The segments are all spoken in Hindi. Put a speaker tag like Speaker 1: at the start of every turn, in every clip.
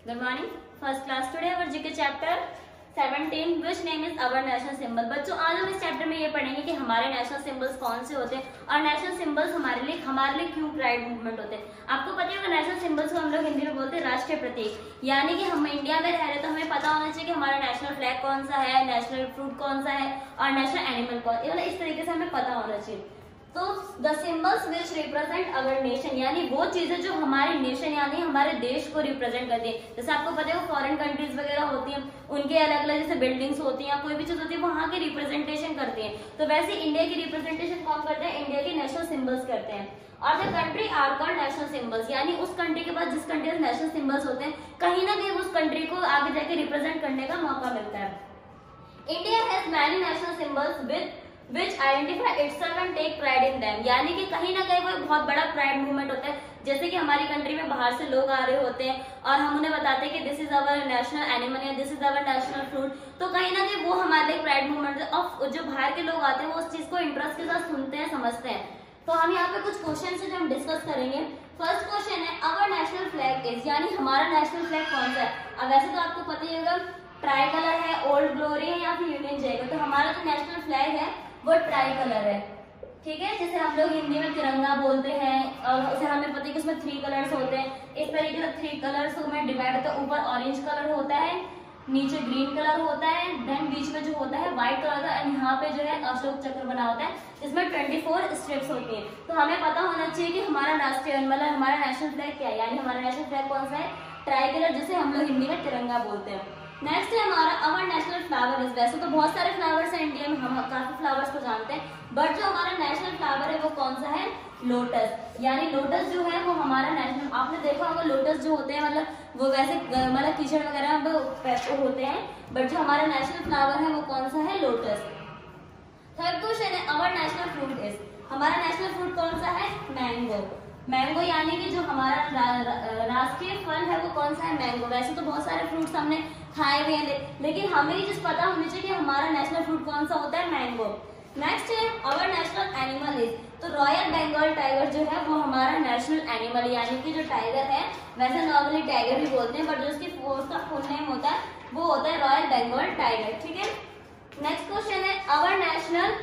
Speaker 1: Good morning. First class. Today our GK chapter 17 which name is our national symbol. बच्चों आज हम इस चैप्टर में ये पढ़ेंगे कि हमारे नेशनल सिंबल्स कौन से होते हैं और नेशनल सिंबल्स हमारे लिए क्यों प्राइड मूवमेंट होते हैं। आपको पता है नेशनल सिंबल्स को हम लोग हिंदी में बोलते हैं राष्ट्रीय प्रतीक, यानी कि हम इंडिया में रह रहे तो हमें पता होना चाहिए कि हमारा नेशनल फ्लैग कौन सा है, नेशनल फ्रूट कौन सा है और नेशनल एनिमल कौन, मतलब इस तरीके से हमें पता होना चाहिए। तो the symbols which represent our nation, यानी वो चीजें जो हमारे नेशन यानी हमारे देश को रिप्रेजेंट करती है। जैसे आपको पता है फॉरेन कंट्रीज वगैरह होती हैं, उनके अलग अलग जैसे बिल्डिंग्स होती हैं, कोई भी चीज होती है वहां की रिप्रेजेंटेशन करती है। तो वैसे इंडिया की रिप्रेजेंटेशन कौन करते हैं? इंडिया के नेशनल सिंबल्स करते हैं। और the country are called national symbols, यानी उस कंट्री के बाद जिस कंट्री में नेशनल सिंबल्स होते हैं कहीं ना कहीं उस कंट्री को आगे जाके रिप्रेजेंट करने का मौका मिलता है। India has many national symbols with which identify itself and take pride in them, यानी कि कहीं ना कहीं वो बहुत बड़ा प्राइड मूवमेंट होता है। जैसे कि हमारी कंट्री में बाहर से लोग आ रहे होते हैं और हम उन्हें बताते हैं कि this is our national animal या this is our national fruit, तो कहीं ना कहीं वो हमारे लिए प्राइड मूवमेंट है। और जो बाहर के लोग आते हैं वो उस चीज को इंटरेस्ट के साथ सुनते हैं, समझते हैं। तो हम यहाँ पे कुछ क्वेश्चन है जो हम डिस्कस करेंगे। फर्स्ट क्वेश्चन है अवर नेशनल फ्लैग इज, यानी हमारा नेशनल फ्लैग कौन सा है। अब वैसे तो आपको पता ही होगा ट्राई कलर है, ओल्ड ग्लोरी है या फिर यूनियन जैक है। तो हमारा जो नेशनल फ्लैग है वो ट्राई कलर है, ठीक है। जैसे हम लोग हिंदी में तिरंगा बोलते हैं और उसे हमें पता है कि उसमें 3 कलर्स होते हैं। इस तरीके से 3 कलर्स में डिवाइड होता है। ऊपर ऑरेंज कलर होता है, नीचे ग्रीन कलर होता है, देन बीच में जो होता है व्हाइट कलर का, एंड यहाँ पे जो है अशोक चक्र बना होता है जिसमें 24 स्ट्रिप्स होती है। तो हमें पता होना चाहिए कि हमारा राष्ट्रीय मतलब हमारा नेशनल फ्लैग क्या है, यानी हमारा नेशनल फ्लैग कौन सा है? ट्राई कलर, जिसे हम लोग हिंदी में तिरंगा बोलते हैं। नेक्स्ट है हमारा अवर नेशनल फ्लावर इज, वैसे तो बहुत सारे फ्लावर्स हैं इंडिया में, हम काफी फ्लावर्स को जानते हैं, बट जो हमारा नेशनल फ्लावर है वो कौन सा है? लोटस, यानी लोटस जो है वो हमारा नेशनल, आपने देखा होगा लोटस जो होते हैं मतलब वो वैसे मतलब कीचड़ वगैरह में होते हैं, बट जो हमारा नेशनल फ्लावर है वो कौन सा है? लोटस। थर्ड क्वेश्चन है अवर नेशनल फ्रूट इज, हमारा नेशनल फ्रूट कौन सा है? मैंगो। मैंगो यानी कि जो हमारा राष्ट्रीय फल है वो कौन सा है? मैंगो। वैसे तो बहुत सारे फ्रूट्स हमने खाए हुए हैं, लेकिन हमें ये चीज पता होनी चाहिए कि हमारा नेशनल फ्रूट कौन सा होता है? मैंगो। नेक्स्ट है अवर नेशनल एनिमल इज, तो रॉयल बंगाल टाइगर जो है वो हमारा नेशनल एनिमल, यानी कि जो टाइगर है वैसे नॉर्मली टाइगर भी बोलते हैं, बट जो उसका फुल नेम होता है वो होता है रॉयल बंगाल टाइगर, ठीक है। नेक्स्ट क्वेश्चन है अवर नेशनल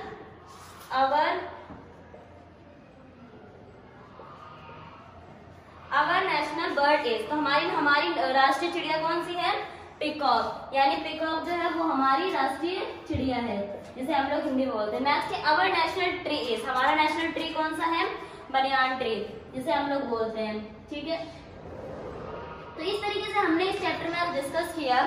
Speaker 1: बर्ड इज, तो हमारी राष्ट्रीय चिड़िया कौन सी है? पिकॉक, यानी पिकॉक जो है वो हमारी राष्ट्रीय चिड़िया है, जिसे हम लोग हिंदी में बोलते हैं। नेक्स्ट है अवर नेशनल ट्री इज, हमारा नेशनल ट्री कौन सा है? बनियान ट्री, जिसे हम लोग बोलते हैं, ठीक है। तो इस तरीके से हमने इस चैप्टर में अब डिस्कस किया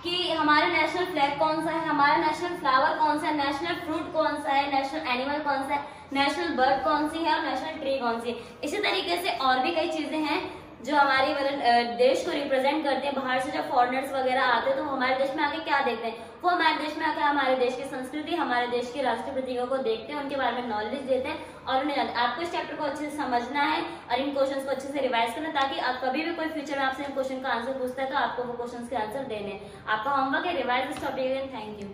Speaker 1: कि हमारा नेशनल फ्लैग कौन सा है, हमारा नेशनल फ्लावर कौन सा है, नेशनल फ्रूट कौन सा है, नेशनल एनिमल कौन सा है, नेशनल बर्ड कौन सी है और नेशनल ट्री कौन सी है। इसी तरीके से और भी कई चीजें हैं जो हमारी मतलब देश को रिप्रेजेंट करते हैं। बाहर से जब फॉरेनर्स वगैरह आते हैं तो हमारे देश में आके क्या देखते हैं? वो हमारे देश में आकर हमारे देश की संस्कृति, हमारे देश के राष्ट्रीय प्रतीकों को देखते हैं, उनके बारे में नॉलेज देते हैं और उन्हें आपको इस चैप्टर को अच्छे से समझना है और इन क्वेश्चंस को अच्छे से रिवाइज करना, ताकि आप कभी भी कोई फ्यूचर में आपसे इन क्वेश्चन का आंसर पूछता है तो आपको वो क्वेश्चन के आंसर देने। आपका होमवर्क है revise this topic. Thank you.